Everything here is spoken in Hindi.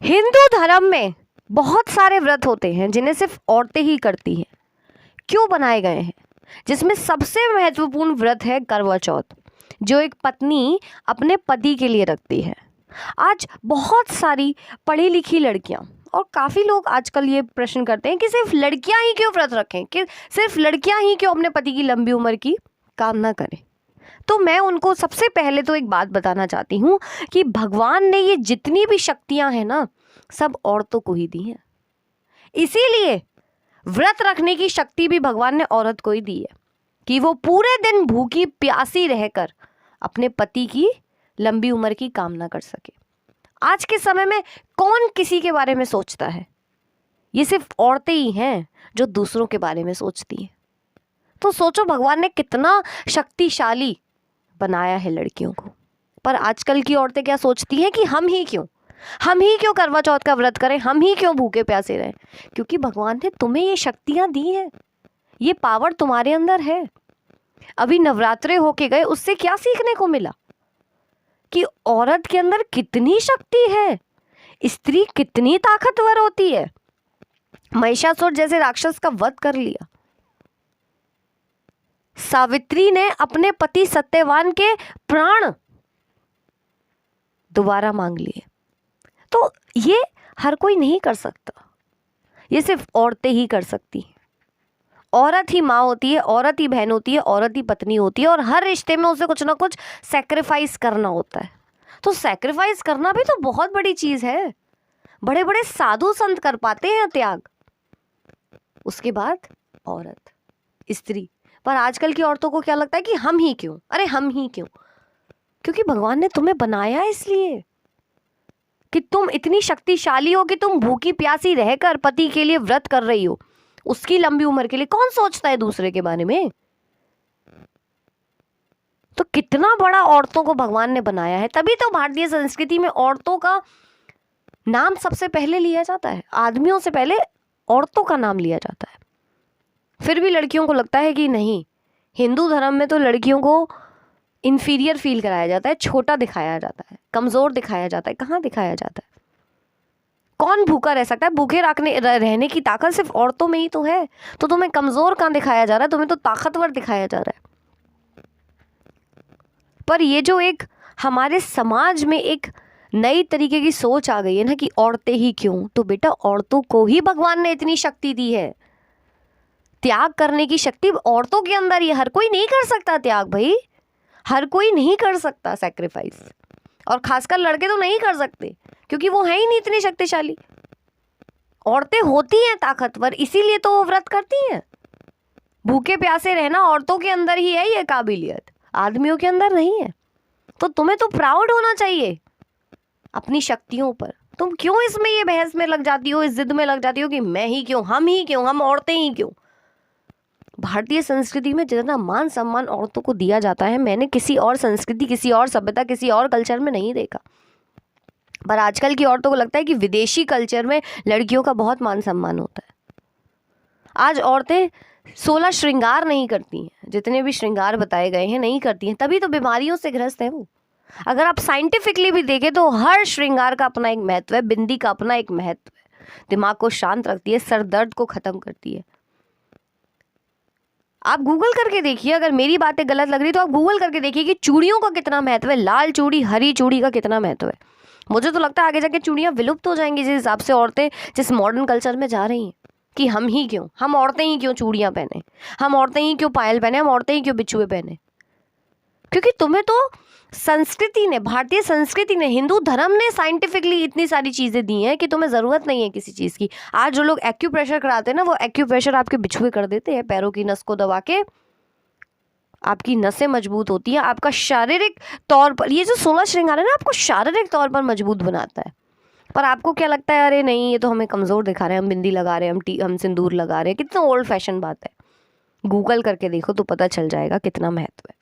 हिंदू धर्म में बहुत सारे व्रत होते हैं जिन्हें सिर्फ औरतें ही करती हैं। क्यों बनाए गए हैं? जिसमें सबसे महत्वपूर्ण व्रत है करवा चौथ, जो एक पत्नी अपने पति के लिए रखती है। आज बहुत सारी पढ़ी लिखी लड़कियां और काफ़ी लोग आजकल ये प्रश्न करते हैं कि सिर्फ लड़कियां ही क्यों व्रत रखें, कि सिर्फ लड़कियां ही क्यों अपने पति की लंबी उम्र की कामना करें। तो मैं उनको सबसे पहले तो एक बात बताना चाहती हूँ कि भगवान ने ये जितनी भी शक्तियां हैं ना, सब औरतों को ही दी हैं। इसीलिए व्रत रखने की शक्ति भी भगवान ने औरत को ही दी है कि वो पूरे दिन भूखी प्यासी रहकर अपने पति की लंबी उम्र की कामना कर सके। आज के समय में कौन किसी के बारे में सोचता है? ये सिर्फ औरतें ही हैं जो दूसरों के बारे में सोचती हैं। तो सोचो भगवान ने कितना शक्तिशाली बनाया है लड़कियों को। पर आजकल की औरतें क्या सोचती हैं कि हम ही क्यों करवा चौथ का व्रत करें, हम ही क्यों भूखे प्यासे रहें। क्योंकि भगवान ने तुम्हें ये शक्तियां दी हैं, ये पावर तुम्हारे अंदर है। अभी नवरात्रे होके गए, उससे क्या सीखने को मिला कि औरत के अंदर कितनी शक्ति है, स्त्री कितनी ताकतवर होती है। महिषासुर जैसे राक्षस का वध कर लिया। सावित्री ने अपने पति सत्यवान के प्राण दोबारा मांग लिए। तो ये हर कोई नहीं कर सकता, ये सिर्फ औरतें ही कर सकती हैं। औरत ही माँ होती है, औरत ही बहन होती है, औरत ही पत्नी होती है, और हर रिश्ते में उसे कुछ ना कुछ सैक्रिफाइस करना होता है। तो सैक्रिफाइस करना भी तो बहुत बड़ी चीज है। बड़े बड़े साधु संत कर पाते हैं त्याग। उसके बाद औरत, स्त्री। पर आजकल की औरतों को क्या लगता है कि हम ही क्यों, अरे हम ही क्यों। क्योंकि भगवान ने तुम्हें बनाया इसलिए कि तुम इतनी शक्तिशाली हो कि तुम भूखी प्यासी रहकर पति के लिए व्रत कर रही हो, उसकी लंबी उम्र के लिए। कौन सोचता है दूसरे के बारे में? तो कितना बड़ा औरतों को भगवान ने बनाया है। तभी तो भारतीय संस्कृति में औरतों का नाम सबसे पहले लिया जाता है। आदमियों से पहले औरतों का नाम लिया जाता है। फिर भी लड़कियों को लगता है कि नहीं, हिंदू धर्म में तो लड़कियों को इन्फीरियर फील कराया जाता है, छोटा दिखाया जाता है, कमज़ोर दिखाया जाता है। कहाँ दिखाया जाता है? कौन भूखा रह सकता है? भूखे रहने की ताकत सिर्फ औरतों में ही तो है। तो तुम्हें कमज़ोर कहाँ दिखाया जा रहा है? तुम्हें तो ताकतवर दिखाया जा रहा है। पर ये जो एक हमारे समाज में एक नई तरीके की सोच आ गई है ना कि औरतें ही क्यों, तो बेटा औरतों को ही भगवान ने इतनी शक्ति दी है। त्याग करने की शक्ति औरतों के अंदर ही। हर कोई नहीं कर सकता त्याग भाई, हर कोई नहीं कर सकता सैक्रिफाइस, और खासकर लड़के तो नहीं कर सकते क्योंकि वो है ही नहीं इतनी शक्तिशाली। औरतें होती हैं ताकतवर, इसीलिए तो वो व्रत करती हैं। भूखे प्यासे रहना औरतों के अंदर ही है ये काबिलियत, आदमियों के अंदर नहीं है। तो तुम्हें तो प्राउड होना चाहिए अपनी शक्तियों पर। तुम क्यों इसमें ये बहस में लग जाती हो, इस जिद में लग जाती हो कि मैं ही क्यों, हम ही क्यों, हम औरतें ही क्यों। भारतीय संस्कृति में जितना मान सम्मान औरतों को दिया जाता है, मैंने किसी और संस्कृति, किसी और सभ्यता, किसी और कल्चर में नहीं देखा। पर आजकल की औरतों को लगता है कि विदेशी कल्चर में लड़कियों का बहुत मान सम्मान होता है। आज औरतें 16 श्रृंगार नहीं करती हैं, जितने भी श्रृंगार बताए गए हैं नहीं करती हैं, तभी तो बीमारियों से ग्रस्त है वो। अगर आप साइंटिफिकली भी देखें तो हर श्रृंगार का अपना एक महत्व है। बिंदी का अपना एक महत्व है, दिमाग को शांत रखती है, सर दर्द को खत्म करती है। आप गूगल करके देखिए, अगर मेरी बातें गलत लग रही तो आप गूगल करके देखिए कि चूड़ियों का कितना महत्व है, लाल चूड़ी, हरी चूड़ी का कितना महत्व है। मुझे तो लगता है आगे जाके चूड़ियाँ विलुप्त हो जाएंगी, जिस हिसाब से औरतें जिस मॉडर्न कल्चर में जा रही हैं। कि हम ही क्यों, हम औरतें ही क्यों चूड़ियाँ पहने, हम औरतें ही क्यों पायल पहने, हम औरतें ही क्यों बिछुए पहने। क्योंकि तुम्हें तो संस्कृति ने, भारतीय संस्कृति ने, हिंदू धर्म ने साइंटिफिकली इतनी सारी चीज़ें दी हैं कि तुम्हें ज़रूरत नहीं है किसी चीज़ की। आज जो लोग एक्यूप्रेशर कराते हैं ना, वो एक्यूप्रेशर आपके बिछुए कर देते हैं, पैरों की नस को दबा के। आपकी नसें मजबूत होती हैं, आपका शारीरिक तौर पर ये जो 16 श्रृंगार है ना, आपको शारीरिक तौर पर मजबूत बनाता है। पर आपको क्या लगता है, अरे नहीं ये तो हमें कमज़ोर दिखा रहे हैं, हम बिंदी लगा रहे हैं, हम सिंदूर लगा रहे हैं। कितना ओल्ड फैशन बात है। गूगल करके देखो तो पता चल जाएगा कितना महत्व है।